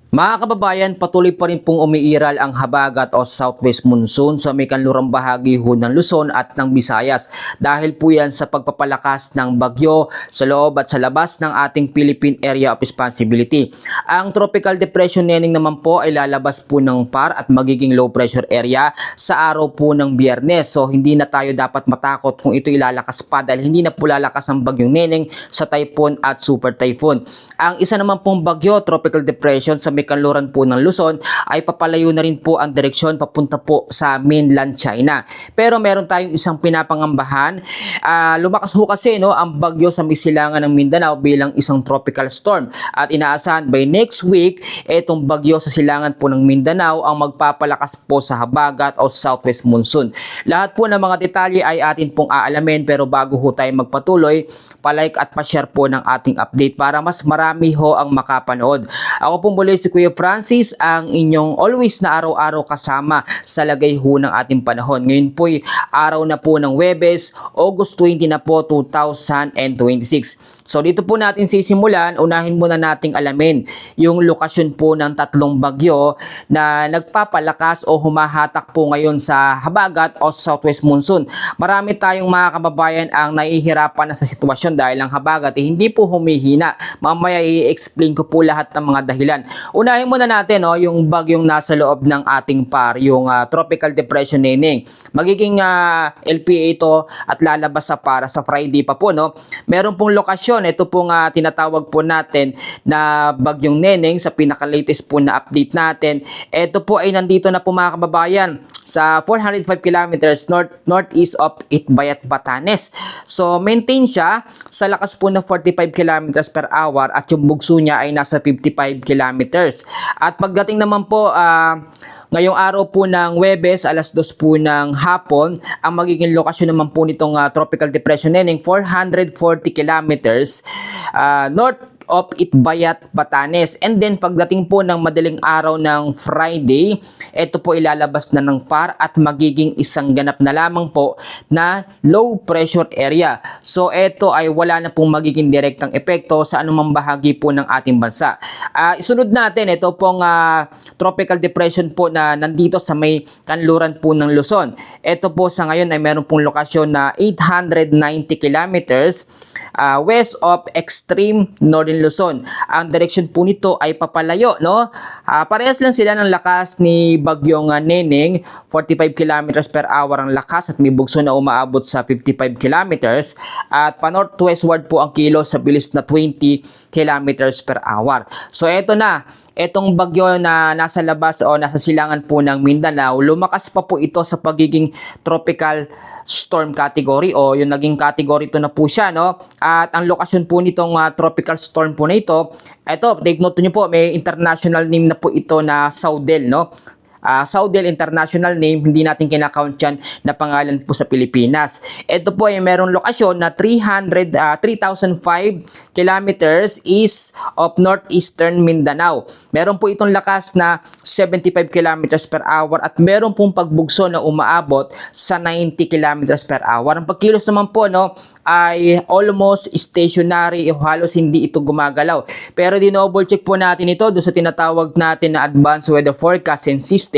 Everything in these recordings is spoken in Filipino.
Mga kababayan, patuloy pa rin pong umiiral ang habagat o southwest monsoon sa may kanlurang bahagi ho ng Luzon at ng Visayas. Dahil po yan sa pagpapalakas ng bagyo sa loob at sa labas ng ating Philippine Area of Responsibility. Ang Tropical Depression Neneng naman po ay lalabas po ng PAR at magiging low pressure area sa araw po ng Biyernes. So hindi na tayo dapat matakot kung ito ilalakas pa dahil hindi na po lalakas ang bagyong Neneng sa typhoon at super typhoon. Ang isa naman pong bagyo, Tropical Depression sa may kanluran po ng Luzon ay papalayo na rin po ang direksyon papunta po sa mainland China. Pero meron tayong isang pinapangambahan. Lumakas ho kasi ang bagyo sa may silangan ng Mindanao bilang isang tropical storm. At inaasahan by next week, itong bagyo sa silangan po ng Mindanao ang magpapalakas po sa habagat o southwest monsoon. Lahat po ng mga detalye ay atin pong aalamin, pero bago ho tayo magpatuloy, palike at pa-share po ng ating update para mas marami ho ang makapanood. Ako po muli si Kuya Francis, ang inyong always na araw-araw kasama sa lagay ho ng ating panahon. Ngayon po'y araw na po ng Huwebes, August 20 na po, 2026. So dito po natin sisimulan, unahin muna nating alamin yung lokasyon po ng tatlong bagyo na nagpapalakas o humahatak po ngayon sa habagat o southwest monsoon. Marami tayong mga kababayan ang nahihirapan na sa sitwasyon dahil ang habagat hindi po humihina. Mamaya i-explain ko po lahat ng mga dahilan. Unahin muna natin yung bagyong nasa loob ng ating PAR, yung Tropical Depression Neneng. Magiging LPA ito at lalabas sa para sa Friday pa po. Meron pong lokasyon, ito pong tinatawag po natin na bagyong Neneng sa pinaka-latest po na update natin. Ito po ay nandito na po mga kababayan sa 405 kilometers northeast of Itbayat, Batanes. So maintain siya sa lakas po na 45 kilometers per hour at yung bugso niya ay nasa 55 kilometers. At pagdating naman po ngayong araw po ng Huwebes, alas 2 po ng hapon, ang magiging lokasyon naman po nitong Tropical Depression Neneng, 440 kilometers north of Itbayat, Batanes. And then pagdating po ng madaling araw ng Friday, ito po ilalabas na ng PAR at magiging isang ganap na lamang po na low pressure area. So ito ay wala na pong magiging direktang epekto sa anumang bahagi po ng ating bansa. Isunod natin, ito pong tropical depression po na nandito sa may kanluran po ng Luzon. Ito po sa ngayon ay meron pong lokasyon na 890 kilometers west of extreme northern Luzon. Ang direction po nito ay papalayo, parehas lang sila ng lakas ni bagyong Neneng, 45 kilometers per hour ang lakas at may bugso na umaabot sa 55 kilometers at pa-northwestward po ang kilos sa bilis na 20 kilometers per hour. So eto na, etong bagyo na nasa labas o nasa silangan po ng Mindanao, lumakas pa po ito sa pagiging tropical storm category o yung naging category 2 na po siya, At ang lokasyon po nitong tropical storm po na ito, take note niyo po, may international name na po ito na Saudel, Saudel international name, hindi natin kinakount yan na pangalan po sa Pilipinas. Ito po ay merong lokasyon na 3,005 kilometers east of northeastern Mindanao. Meron po itong lakas na 75 kilometers per hour at meron pong pagbugso na umaabot sa 90 kilometers per hour. Ang pagkilos naman po ay almost stationary, halos hindi ito gumagalaw. Pero dinoble check po natin ito doon sa tinatawag natin na advanced weather forecasting system.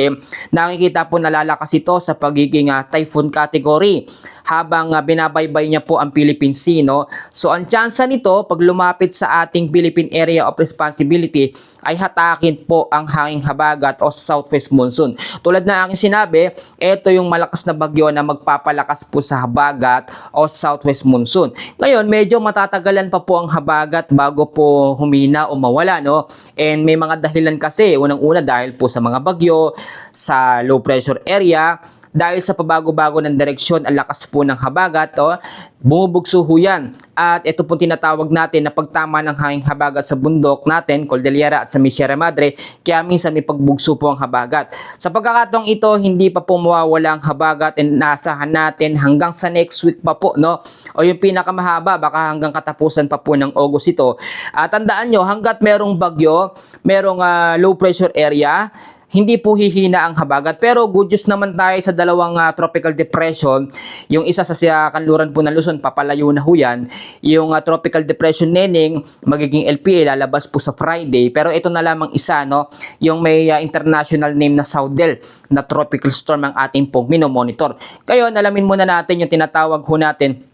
Nakikita po nalalakas ito sa pagiging typhoon category habang binabaybay niya po ang Philippine Sea, So ang tsansa nito pag lumapit sa ating Philippine Area of Responsibility ay hatakin po ang hanging habagat o southwest monsoon. Tulad na aking sinabi, ito yung malakas na bagyo na magpapalakas po sa habagat o southwest monsoon. Ngayon, medyo matatagalan pa po ang habagat bago po humina o mawala, And may mga dahilan kasi, unang-una dahil po sa mga bagyo, sa low pressure area, dahil sa pabago-bago ng direksyon ang lakas po ng habagat, bumubugso ho yan. At ito po tinatawag natin na pagtama ng hanging habagat sa bundok natin, Cordillera at sa Sierra Madre, kaya minsan may pagbugso po ang habagat. Sa pagkakataong ito, hindi pa po mawawala ang habagat and naasahan natin hanggang sa next week pa po, O yung pinakamahaba, baka hanggang katapusan pa po ng August ito. Tandaan nyo, hanggat merong bagyo, merong low pressure area, hindi po hihina ang habagat. Pero good news naman tayo sa dalawang tropical depression. Yung isa sa kanluran po ng Luzon, papalayo na ho yan. Yung tropical depression Neneng, magiging LPA, lalabas po sa Friday. Pero ito na lamang isa, no? Yung may international name na Saudel na tropical storm ang ating pong minomonitor. Ngayon, alamin muna natin yung tinatawag ho natin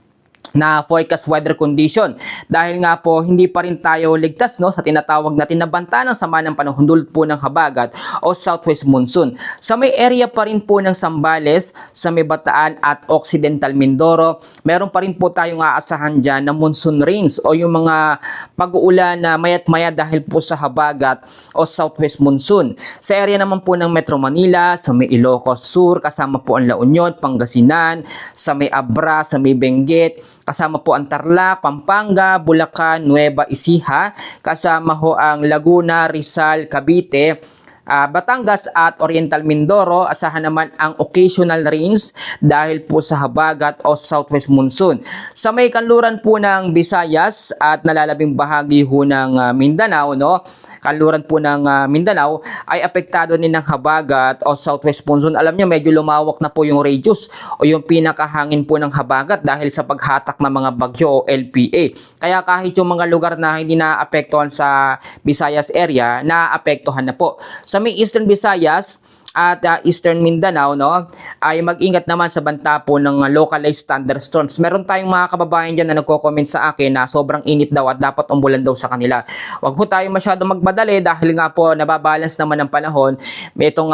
na forecast weather condition. Dahil nga po, hindi pa rin tayo ligtas, no, sa tinatawag natin na banta ng sama ng panahon dulot po ng habagat o southwest monsoon. Sa may area pa rin po ng Zambales, sa may Bataan at Occidental Mindoro, meron pa rin po tayong aasahan dyan na monsoon rains o yung mga pag-uulan na mayat maya dahil po sa habagat o southwest monsoon. Sa area naman po ng Metro Manila, sa may Ilocos Sur, kasama po ang La Union, Pangasinan, sa may Abra, sa may Benguet, kasama po ang Tarlac, Pampanga, Bulacan, Nueva Ecija, kasama ho ang Laguna, Rizal, Cavite, Batangas at Oriental Mindoro. Asahan naman ang occasional rains dahil po sa habagat o southwest monsoon. Sa may kanluran po ng Visayas at nalalabing bahagi ho ng Mindanao, no? Kanluran po ng Mindanao ay apektado din ng habagat o southwest monsoon. Alam niyo, medyo lumawak na po yung radius o yung pinakahangin po ng habagat dahil sa paghatak ng mga bagyo o LPA. Kaya kahit yung mga lugar na hindi naapektuhan sa Visayas area, naapektuhan na po. Sa may Eastern Visayas at Eastern Mindanao, no, ay mag-ingat naman sa banta po ng localized thunderstorms. Meron tayong mga kababayan dyan na nagko-comment sa akin na sobrang init daw at dapat umulan daw sa kanila. Huwag po tayo masyado magmadali dahil nga po nababalance naman ang panahon. May itong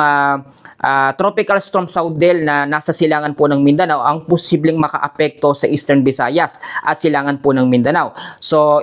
tropical storm Saudel na nasa silangan po ng Mindanao ang posibleng makaapekto sa Eastern Visayas at silangan po ng Mindanao. So,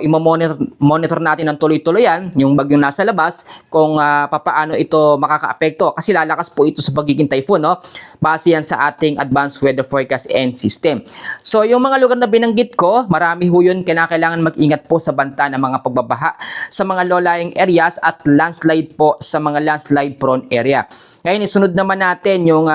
monitor natin ng tuloy-tuloy yan, yung bagyong nasa labas, kung papaano ito makakaapekto. Kasi lalakas po ito sa pagiging typhoon, no? Base yan sa ating advanced weather forecast and system. So, yung mga lugar na binanggit ko, marami ho yun, kailangan mag-ingat po sa banta ng mga pagbabaha sa mga low-lying areas at landslide po sa mga landslide prone area. Ngayon, isunod naman natin yung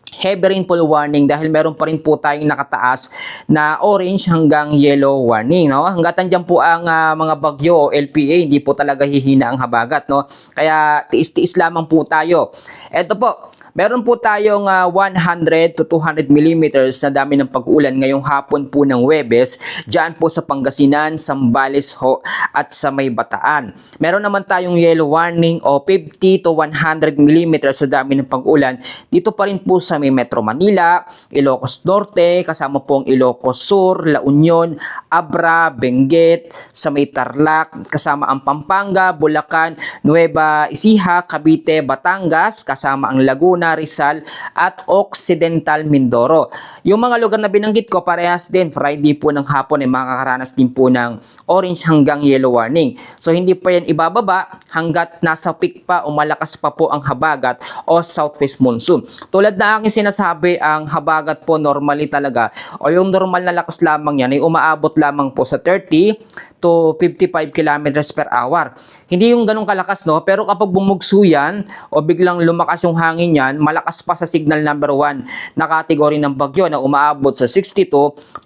heavy rainfall warning dahil meron pa rin po tayong nakataas na orange hanggang yellow warning, no? Hangga't andyan po ang mga bagyo o LPA, hindi po talaga hihina ang habagat, no? Kaya tiis-tiis lamang po tayo. Ito po, meron po tayong 100 to 200 millimeters na dami ng pag-ulan ngayong hapon po ng Huwebes, dyan po sa Pangasinan, Zambales ho, at sa may Bataan. Meron naman tayong yellow warning o 50 to 100 millimeters na dami ng pag-ulan dito pa rin po sa may Metro Manila, Ilocos Norte, kasama po ang Ilocos Sur, La Union, Abra, Benguet, sa may Tarlac, kasama ang Pampanga, Bulacan, Nueva Ecija, Cavite, Batangas, kasama ang Laguna, Rizal at Occidental Mindoro. Yung mga lugar na binanggit ko, parehas din, Friday po ng hapon ay makakaranas din po ng orange hanggang yellow warning. So hindi pa yan ibababa hanggat nasa peak pa o malakas pa po ang habagat o southwest monsoon. Tulad na aking sinasabi, ang habagat po normally talaga o yung normal na lakas lamang yan ay umaabot lamang po sa 30 to 55 kilometers per hour. Hindi yung ganun kalakas, no? Pero kapag bumugso yan o biglang lumakas yung hangin yan, malakas pa sa signal number 1 na kategory ng bagyo na umaabot sa 62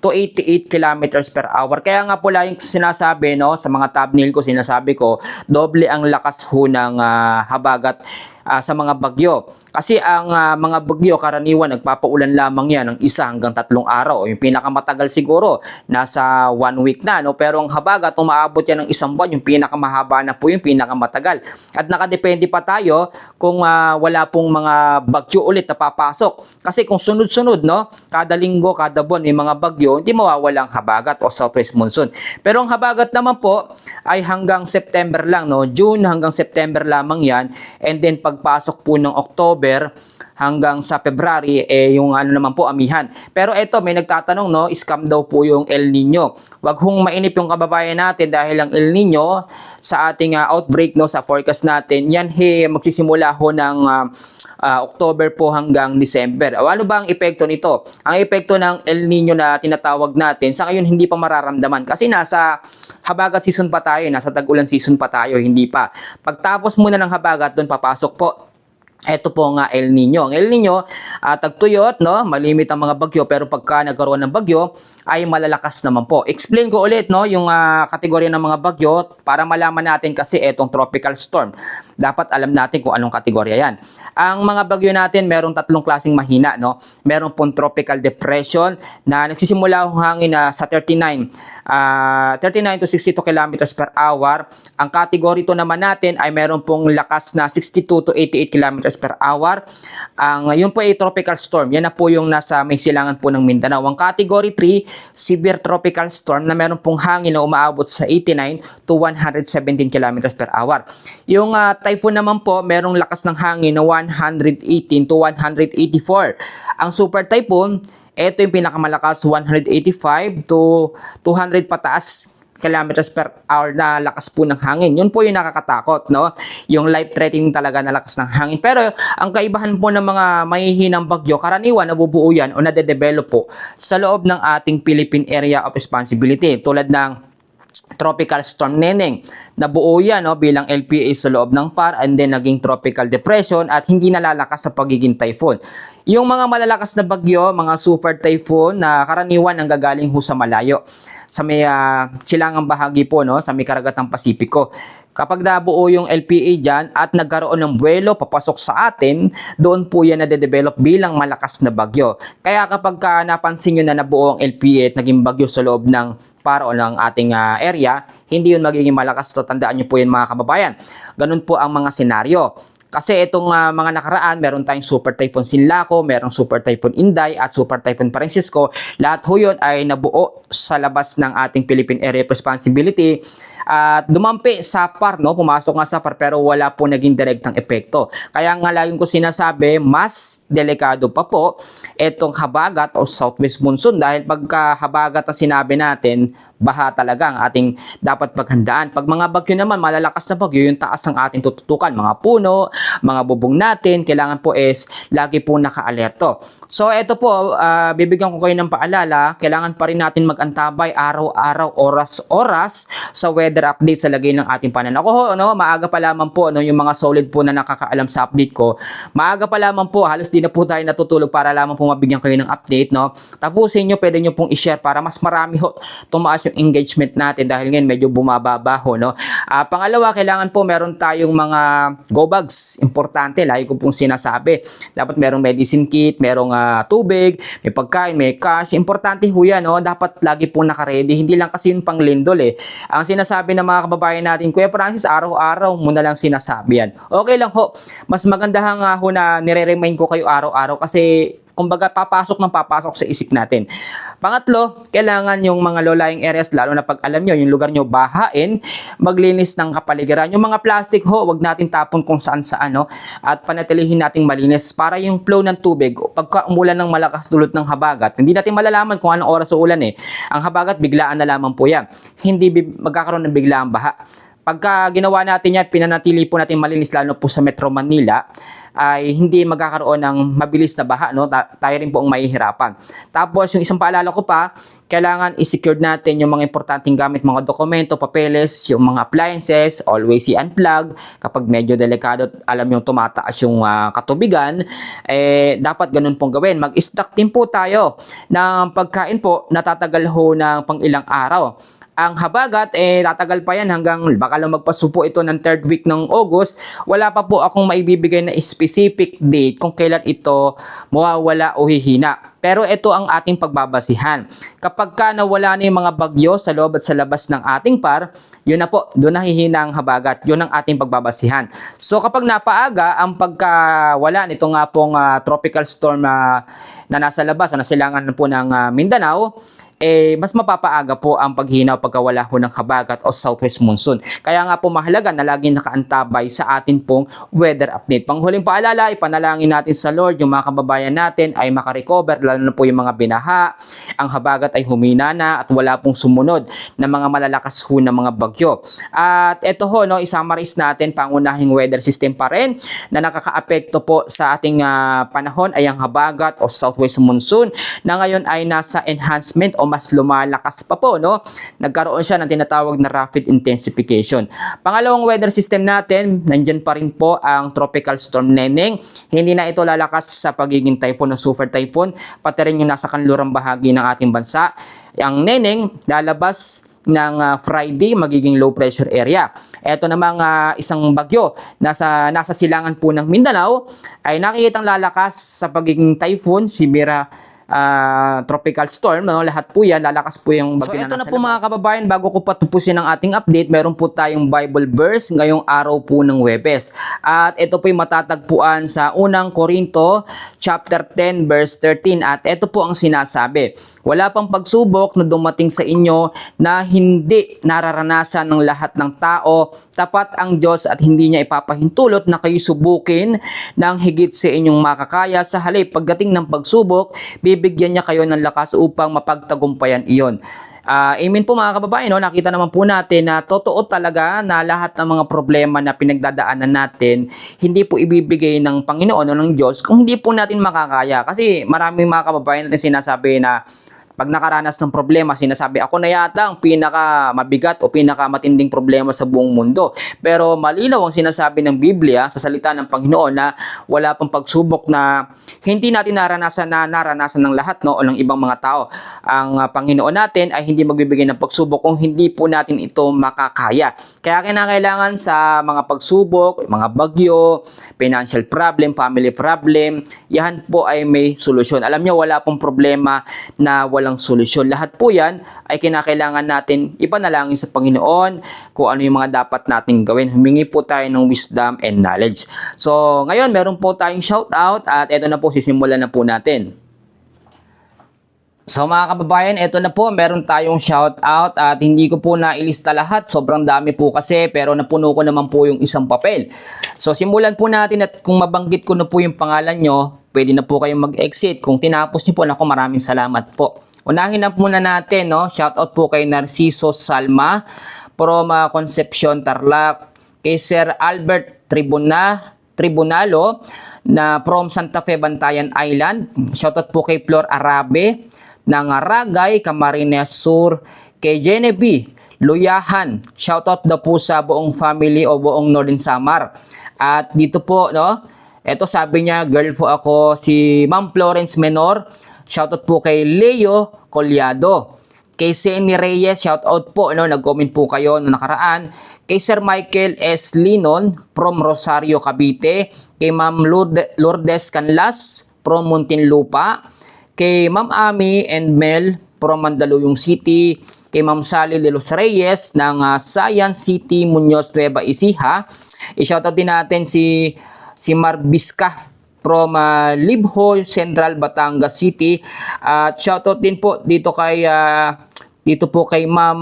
to 88 kilometers per hour. Kaya nga po lang yung sinasabi, no, sa mga thumbnail ko, sinasabi ko, doble ang lakas ho ng habagat sa mga bagyo. Kasi ang mga bagyo karaniwan nagpapaulan lamang yan ng 1 hanggang 3 araw. Yung pinakamatagal siguro nasa 1 week na, no? Pero ang habagat umaabot yan ng 1 buwan, yung pinakamahaba na po yung pinakamatagal. At nakadepende pa tayo kung wala pong mga bagyo ulit na papasok. Kasi kung sunod-sunod, no, kada linggo, kada buwan may mga bagyo, hindi mawawala ang habagat o southwest monsoon. Pero ang habagat naman po ay hanggang September lang, no? June hanggang September lamang yan. And then pagpasok po ng October hanggang sa February, yung ano naman po, amihan. Pero eto, may nagtatanong, no, scam daw po yung El Nino. Wag hong mainip yung kababayan natin dahil ang El Nino sa ating outbreak, no, sa forecast natin, yan magsisimula ho ng October po hanggang December. Ano ba ang epekto nito? Ang epekto ng El Nino na tinatawag natin, sa ngayon hindi pa mararamdaman kasi nasa habagat season pa tayo, nasa tag-ulan season pa tayo, hindi pa. Pagtapos muna ng habagat, doon papasok po Ito po nga El Nino. Ang El Nino, tagtuyot, no? Malimit ang mga bagyo, pero pagka nagkaroon ng bagyo, ay malalakas naman po. Explain ko ulit, no, yung kategorya ng mga bagyo para malaman natin kasi etong tropical storm. Dapat alam natin kung anong kategorya yan. Ang mga bagyo natin, merong tatlong klaseng mahina, no? Meron pong tropical depression na nagsisimula ang hangin sa 39 to 62 kilometers per hour. Ang category 2 naman natin ay meron pong lakas na 62 to 88 kilometers per hour. Yun po ay tropical storm. Yan na po yung nasa may silangan po ng Mindanao. Ang category 3, severe tropical storm na meron pong hangin na umaabot sa 89 to 117 kilometers per hour. Yung typhoon naman po, merong lakas ng hangin na 118 to 184. Ang super typhoon, ito yung pinakamalakas, 185 to 200 pataas kilometers per hour na lakas po ng hangin. Yun po yung nakakatakot, no? Yung life-threatening talaga na lakas ng hangin. Pero ang kaibahan po ng mga mahihinang bagyo, karaniwan nabubuo yan o nade-develop po sa loob ng ating Philippine Area of Responsibility. Tulad ng Tropical Storm Neneng. Nabuo yan, no, bilang LPA sa loob ng PAR and then naging tropical depression at hindi nalalakas sa pagiging typhoon. Yung mga malalakas na bagyo, mga super typhoon na karaniwan ang gagaling ho sa malayo. Sa may silangang bahagi po, no, sa may karagatang Pasipiko. Kapag nabuo yung LPA dyan at nagkaroon ng buwelo papasok sa atin, doon po yan nade-develop bilang malakas na bagyo. Kaya kapag napansin nyo na nabuo ang LPA at naging bagyo sa loob ng para o ng ating area, hindi yun magiging malakas. So, tandaan nyo po yun mga kababayan. Ganun po ang mga senaryo. Kasi itong mga nakaraan, meron tayong Super Typhoon Sinlaco, merong Super Typhoon Inday at Super Typhoon Francisco. Lahat ho yun ay nabuo sa labas ng ating Philippine Area of Responsibility. At dumampi sa PAR, no? Pumasok nga sa PAR pero wala po naging direktang epekto. Kaya nga laging ko sinasabi, mas delikado pa po itong habagat o southwest monsoon dahil pagka habagat ang sinabi natin, baha talaga ang ating dapat paghandaan. Pag mga bagyo naman, malalakas na bagyo, yung taas ng ating tututukan, mga puno, mga bubong natin, kailangan po is lagi po naka-alerto. So, ito po, bibigyan ko kayo ng paalala, kailangan pa rin natin mag-antabay araw-araw, oras-oras sa weather update sa lagay ng ating panahon. Ako ho, no, maaga pa lamang po, no, yung mga solid po na nakakaalam sa update ko, maaga pa lamang po, halos di na po tayo natutulog para lamang po mabigyan kayo ng update, no. Tapusin nyo, pwede nyo pong i-share para mas marami ho tumaas yung engagement natin dahil ngayon medyo bumababa ho, no. Pangalawa, kailangan po meron tayong mga go bags, importante, lagi ko pong sinasabi. Dapat merong medicine kit, merong tubig, may pagkain, may cash. Importante ho yan, no? Dapat lagi pong naka-ready. Hindi lang kasi yung panglindol eh. Ang sinasabi ng mga kababayan natin, Kuya Francis, araw-araw mo na lang sinasabi yan. Okay lang ho. Mas maganda nga ho na nire-remind ko kayo araw-araw kasi kumbaga papasok sa isip natin. Pangatlo, kailangan yung mga low-lying areas, lalo na pag alam nyo, yung lugar nyo bahain, maglinis ng kapaligiran. Yung mga plastic ho, wag natin tapon kung saan-saan, no? At panatilihin nating malinis para yung flow ng tubig, pagka umulan ng malakas dulot ng habagat, hindi natin malalaman kung anong oras uulan eh. Ang habagat, biglaan na lamang po yan. Hindi magkakaroon ng biglaang baha. Pagka ginawa natin yan, pinanatili po natin malinis lalo po sa Metro Manila, ay hindi magkakaroon ng mabilis na baha, no? Tayo rin po ang mahihirapan. Tapos, yung isang paalala ko pa, kailangan i-secure natin yung mga importanteng gamit, mga dokumento, papeles, yung mga appliances, always i-unplug. Kapag medyo delikado, alam yung tumataas yung katubigan, dapat ganun pong gawin. Mag-stock din po tayo ng pagkain po, natatagal ho ng pang ilang araw. Ang habagat, tatagal pa yan hanggang baka lang magpasupo ito ng 3rd week ng August. Wala pa po akong maibibigay na specific date kung kailan ito mawawala o hihina. Pero ito ang ating pagbabasihan. Kapag ka nawala na yung mga bagyo sa loob at sa labas ng ating PAR, yun na po, doon nahihina ang habagat. Yun ang ating pagbabasihan. So kapag napaaga, ang pagkawala nito nga pong tropical storm na nasa labas, na silangan po ng Mindanao, mas mapapaaga po ang paghina o pagkawala ho ng habagat o southwest monsoon. Kaya nga po mahalaga na laging nakaantabay sa atin pong weather update. Panghuling paalala, ipanalangin natin sa Lord yung mga kababayan natin ay makarecover, lalo na po yung mga binaha, ang habagat ay humina na at wala pong sumunod na mga malalakas ho ng mga bagyo. At ito ho, no, isummarize natin, pangunahing weather system pa rin na nakakaapekto po sa ating panahon ay ang habagat o southwest monsoon na ngayon ay nasa enhancement o mas lumalakas pa po, no? Nagkaroon siya ng tinatawag na rapid intensification. Pangalawang weather system natin, nandyan pa rin po ang Tropical Storm Neneng. Hindi na ito lalakas sa pagiging typhoon o super typhoon, pati rin yung nasa kanlurang bahagi ng ating bansa. Ang Neneng lalabas ng Friday, magiging low pressure area. Ito namang isang bagyo nasa silangan po ng Mindanao ay nakikitang lalakas sa pagiging typhoon, severe tropical storm, no? Lahat po yan, lalakas po yung bagyo. So ito na po mga kababayan, bago ko patupusin ang ating update, meron po tayong Bible verse ngayong araw po ng Huwebes. At ito po yung matatagpuan sa unang Korinto chapter 10 verse 13, at ito po ang sinasabi: wala pang pagsubok na dumating sa inyo na hindi nararanasan ng lahat ng tao. Tapat ang Diyos at hindi niya ipapahintulot na kayo subukin ng higit sa inyong makakaya. Sa halip, pagdating ng pagsubok, bibigyan niya kayo ng lakas upang mapagtagumpayan iyon. Amen po mga kababayan, no? Nakita naman po natin na totoo talaga na lahat ng mga problema na pinagdadaanan natin, hindi po ibibigay ng Panginoon o ng Diyos kung hindi po natin makakaya. Kasi maraming mga kababayan natin sinasabi na pag nakaranas ng problema, sinasabi, ako na yata ang pinaka mabigat o pinaka matinding problema sa buong mundo. Pero malinaw ang sinasabi ng Biblia sa salita ng Panginoon na wala pang pagsubok na hindi natin naranasan ng lahat, no, o ng ibang mga tao. Ang Panginoon natin ay hindi magbibigay ng pagsubok kung hindi po natin ito makakaya. Kaya kinakailangan sa mga pagsubok, mga bagyo, financial problem, family problem, yan po ay may solusyon. Alam niyo, wala pong problema na walang solusyon. Lahat po yan ay kinakailangan natin ipanalangin sa Panginoon kung ano yung mga dapat nating gawin. Humingi po tayo ng wisdom and knowledge. So, ngayon meron po tayong shout out at ito na po, sisimulan na po natin. So mga kababayan, ito na po, meron tayong shout out at hindi ko po nailista lahat. Sobrang dami po kasi, pero napuno ko naman po yung isang papel. So simulan po natin, at kung mabanggit ko na po yung pangalan nyo, pwede na po kayong mag-exit. Kung tinapos nyo po, naku, maraming salamat po. Unahin na muna natin, no? Shout out po kay Narciso Salma from Concepcion, Tarlac. Kay Sir Albert Tribunalo na from Santa Fe, Bantayan Island. Shout out po kay Flor Arabe ng Ragay, Camarines Sur. Kay Genevieve Luyahan. Shout out daw po sa buong family o buong Northern Samar. At dito po, no? Ito sabi niya, girl po ako, si Ma'am Florence Menor. Shoutout po kay Leo Collado. Kay Seni Reyes, shoutout po, no? Nag-comment po kayo noong nakaraan. Kay Sir Michael S. Linon from Rosario, Cavite. Kay Ma'am Lourdes Canlas from Muntinlupa. Kay Ma'am Ami and Mel from Mandaluyong City. Kay Ma'am Sally de los Reyes ng Science City, Muñoz, Nueva Ecija. I-shoutout din natin si Marbisca from Libho, Central Batangas City. At shoutout din po dito po kay Ma'am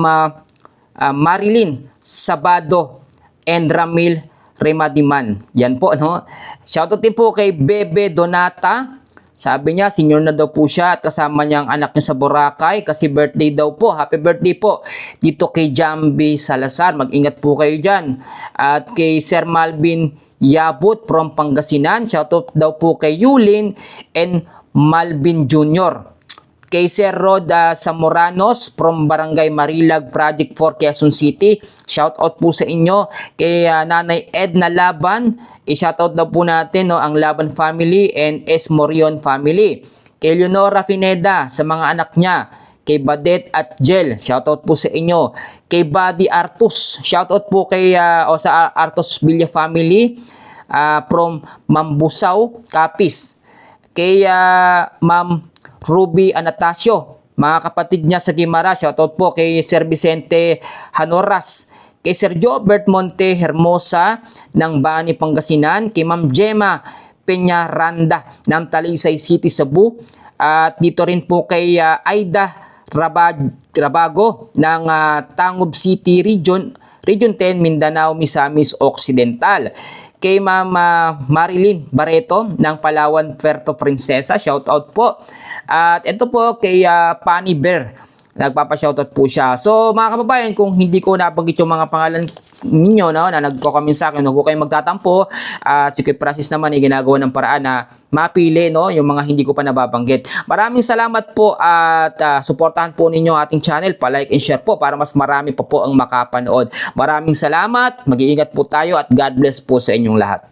Marilyn Sabado and Ramil Remadiman. Yan po, no? Shoutout din po kay Bebe Donata. Sabi niya, senior na daw po siya at kasama niya ang anak niya sa Boracay kasi birthday daw po. Happy birthday po dito kay Jambi Salazar. Mag-ingat po kayo dyan. At kay Sir Malvin Yabut from Pangasinan. Shoutout daw po kay Yulin and Malvin Jr. Kay Sir Rod Samoranos from Barangay Marilag, Project 4, Quezon City. Shoutout po sa inyo. Kay Nanay Edna Laban. I-shoutout daw po natin, no, ang Laban family and S. Morion family. Kay Leonora Fineda sa mga anak niya. Kay Badet at Jel, shoutout po sa inyo. Kay Buddy Artus, shoutout po kay sa Artus Villa family from Mambusaw, Capiz. Kay Ma'am Ruby Anastasio, mga kapatid niya sa Guimara, shoutout po kay Sir Vicente Hanoras. Kay Sir Jobert Monte Hermosa ng Bani, Pangasinan. Kay Ma'am Gemma Peñaranda ng Talisay City, Cebu. At dito rin po kay Aida Rabago ng Tangob City Region 10, Mindanao, Misamis Occidental. Kay Ma'am Marilyn Barreto ng Palawan, Puerto Princesa, shout out po. At ito po kay Pani Bear nagpapa-shoutout po siya. So mga kababayan, kung hindi ko nabanggit yung mga pangalan ninyo, no, na nagko-comment sa akin, huwag ko kayong magtatampo. At si Kuya Francis naman ay ginagawa ng paraan na mapili, no, yung mga hindi ko pa nababanggit. Maraming salamat po at suportahan po ninyo ating channel, pa-like and share po para mas marami pa po ang makapanood. Maraming salamat, mag-iingat po tayo at God bless po sa inyong lahat.